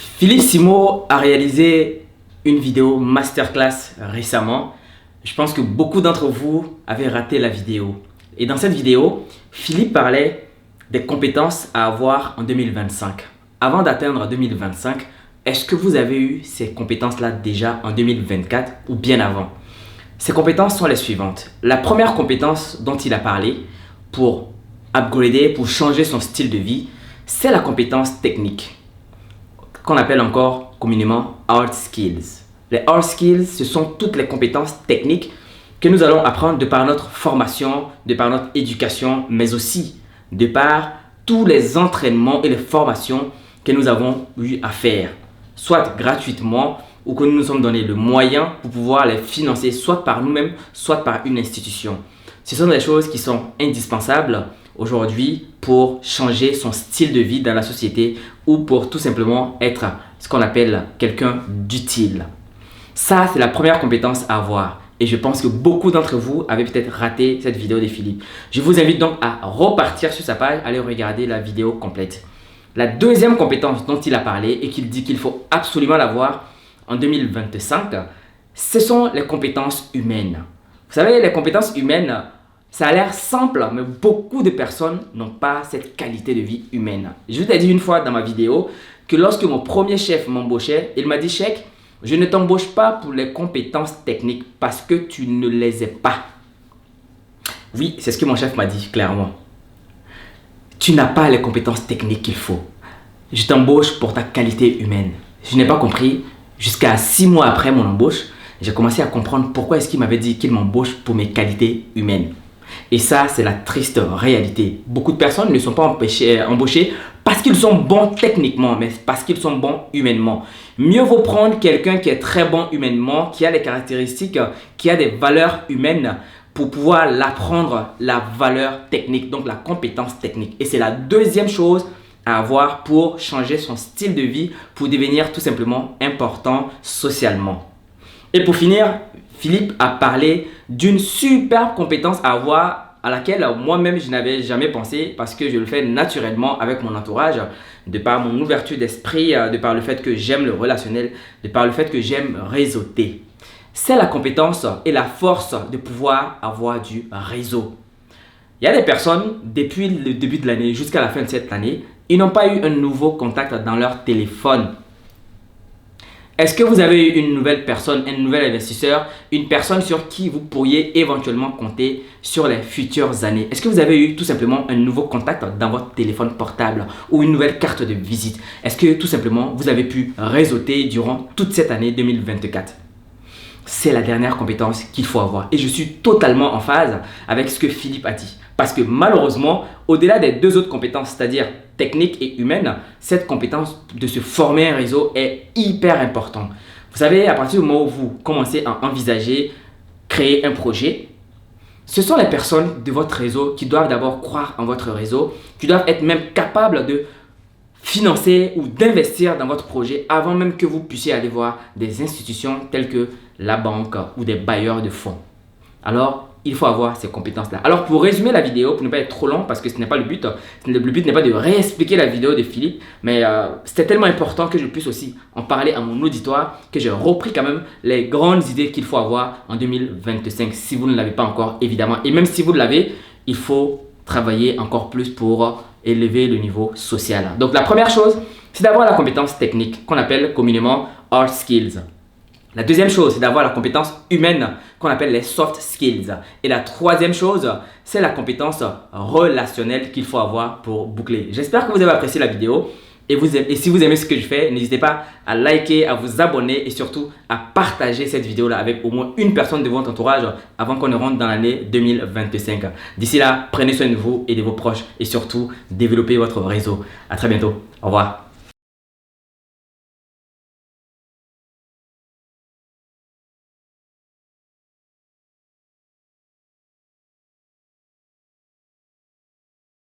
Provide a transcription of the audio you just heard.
Philippe Simo a réalisé une vidéo masterclass récemment. Je pense que beaucoup d'entre vous avaient raté la vidéo. Et dans cette vidéo, Philippe parlait des compétences à avoir en 2025. Avant d'atteindre 2025, est-ce que vous avez eu ces compétences-là déjà en 2024 ou bien avant? Ces compétences sont les suivantes. La première compétence dont il a parlé pour upgrader, pour changer son style de vie, c'est la compétence technique, qu'on appelle encore communément hard skills. Les hard skills, ce sont toutes les compétences techniques que nous allons apprendre de par notre formation, de par notre éducation, mais aussi de par tous les entraînements et les formations que nous avons eu à faire, soit gratuitement ou que nous nous sommes donné le moyen pour pouvoir les financer, soit par nous-mêmes, soit par une institution. Ce sont des choses qui sont indispensables aujourd'hui pour changer son style de vie dans la société ou pour tout simplement être ce qu'on appelle quelqu'un d'utile. Ça, c'est la première compétence à avoir. Et je pense que beaucoup d'entre vous avaient peut-être raté cette vidéo de Philippe. Je vous invite donc à repartir sur sa page, aller regarder la vidéo complète. La deuxième compétence dont il a parlé et qu'il dit qu'il faut absolument l'avoir en 2025, ce sont les compétences humaines. Vous savez, les compétences humaines, ça a l'air simple, mais beaucoup de personnes n'ont pas cette qualité de vie humaine. Je vous ai dit une fois dans ma vidéo que lorsque mon premier chef m'embauchait, il m'a dit « Cheikh, je ne t'embauche pas pour les compétences techniques parce que tu ne les as pas. » Oui, c'est ce que mon chef m'a dit clairement. Tu n'as pas les compétences techniques qu'il faut. Je t'embauche pour ta qualité humaine. Je n'ai pas compris. Jusqu'à 6 mois après mon embauche, j'ai commencé à comprendre pourquoi est-ce qu'il m'avait dit qu'il m'embauche pour mes qualités humaines. Et ça, c'est la triste réalité. Beaucoup de personnes ne sont pas embauchées parce qu'ils sont bons techniquement, mais parce qu'ils sont bons humainement. Mieux vaut prendre quelqu'un qui est très bon humainement, qui a des caractéristiques, qui a des valeurs humaines pour pouvoir l'apprendre la valeur technique, donc la compétence technique. Et c'est la deuxième chose à avoir pour changer son style de vie, pour devenir tout simplement important socialement. Et pour finir, Philippe a parlé d'une super compétence à avoir à laquelle moi-même je n'avais jamais pensé parce que je le fais naturellement avec mon entourage, de par mon ouverture d'esprit, de par le fait que j'aime le relationnel, de par le fait que j'aime réseauter. C'est la compétence et la force de pouvoir avoir du réseau. Il y a des personnes, depuis le début de l'année jusqu'à la fin de cette année, ils n'ont pas eu un nouveau contact dans leur téléphone. Est-ce que vous avez eu une nouvelle personne, un nouvel investisseur, une personne sur qui vous pourriez éventuellement compter sur les futures années? Est-ce que vous avez eu tout simplement un nouveau contact dans votre téléphone portable ou une nouvelle carte de visite? Est-ce que tout simplement vous avez pu réseauter durant toute cette année 2024? C'est la dernière compétence qu'il faut avoir. Et je suis totalement en phase avec ce que Philippe a dit. Parce que malheureusement, au-delà des deux autres compétences, c'est-à-dire technique et humaine, cette compétence de se former un réseau est hyper importante. Vous savez, à partir du moment où vous commencez à envisager, créer un projet, ce sont les personnes de votre réseau qui doivent d'abord croire en votre réseau, qui doivent être même capables de financer ou d'investir dans votre projet avant même que vous puissiez aller voir des institutions telles que la banque ou des bailleurs de fonds. Alors, il faut avoir ces compétences-là. Alors, pour résumer la vidéo, pour ne pas être trop long, parce que ce n'est pas le but, le but n'est pas de réexpliquer la vidéo de Philippe, mais c'était tellement important que je puisse aussi en parler à mon auditoire, que j'ai repris quand même les grandes idées qu'il faut avoir en 2025, si vous ne l'avez pas encore, évidemment. Et même si vous l'avez, il faut travailler encore plus pour élever le niveau social. Donc, la première chose, c'est d'avoir la compétence technique, qu'on appelle communément hard skills. La deuxième chose, c'est d'avoir la compétence humaine qu'on appelle les soft skills. Et la troisième chose, c'est la compétence relationnelle qu'il faut avoir pour boucler. J'espère que vous avez apprécié la vidéo. Et si vous aimez ce que je fais, n'hésitez pas à liker, à vous abonner et surtout à partager cette vidéo-là avec au moins une personne de votre entourage avant qu'on ne rentre dans l'année 2025. D'ici là, prenez soin de vous et de vos proches et surtout, développez votre réseau. À très bientôt. Au revoir.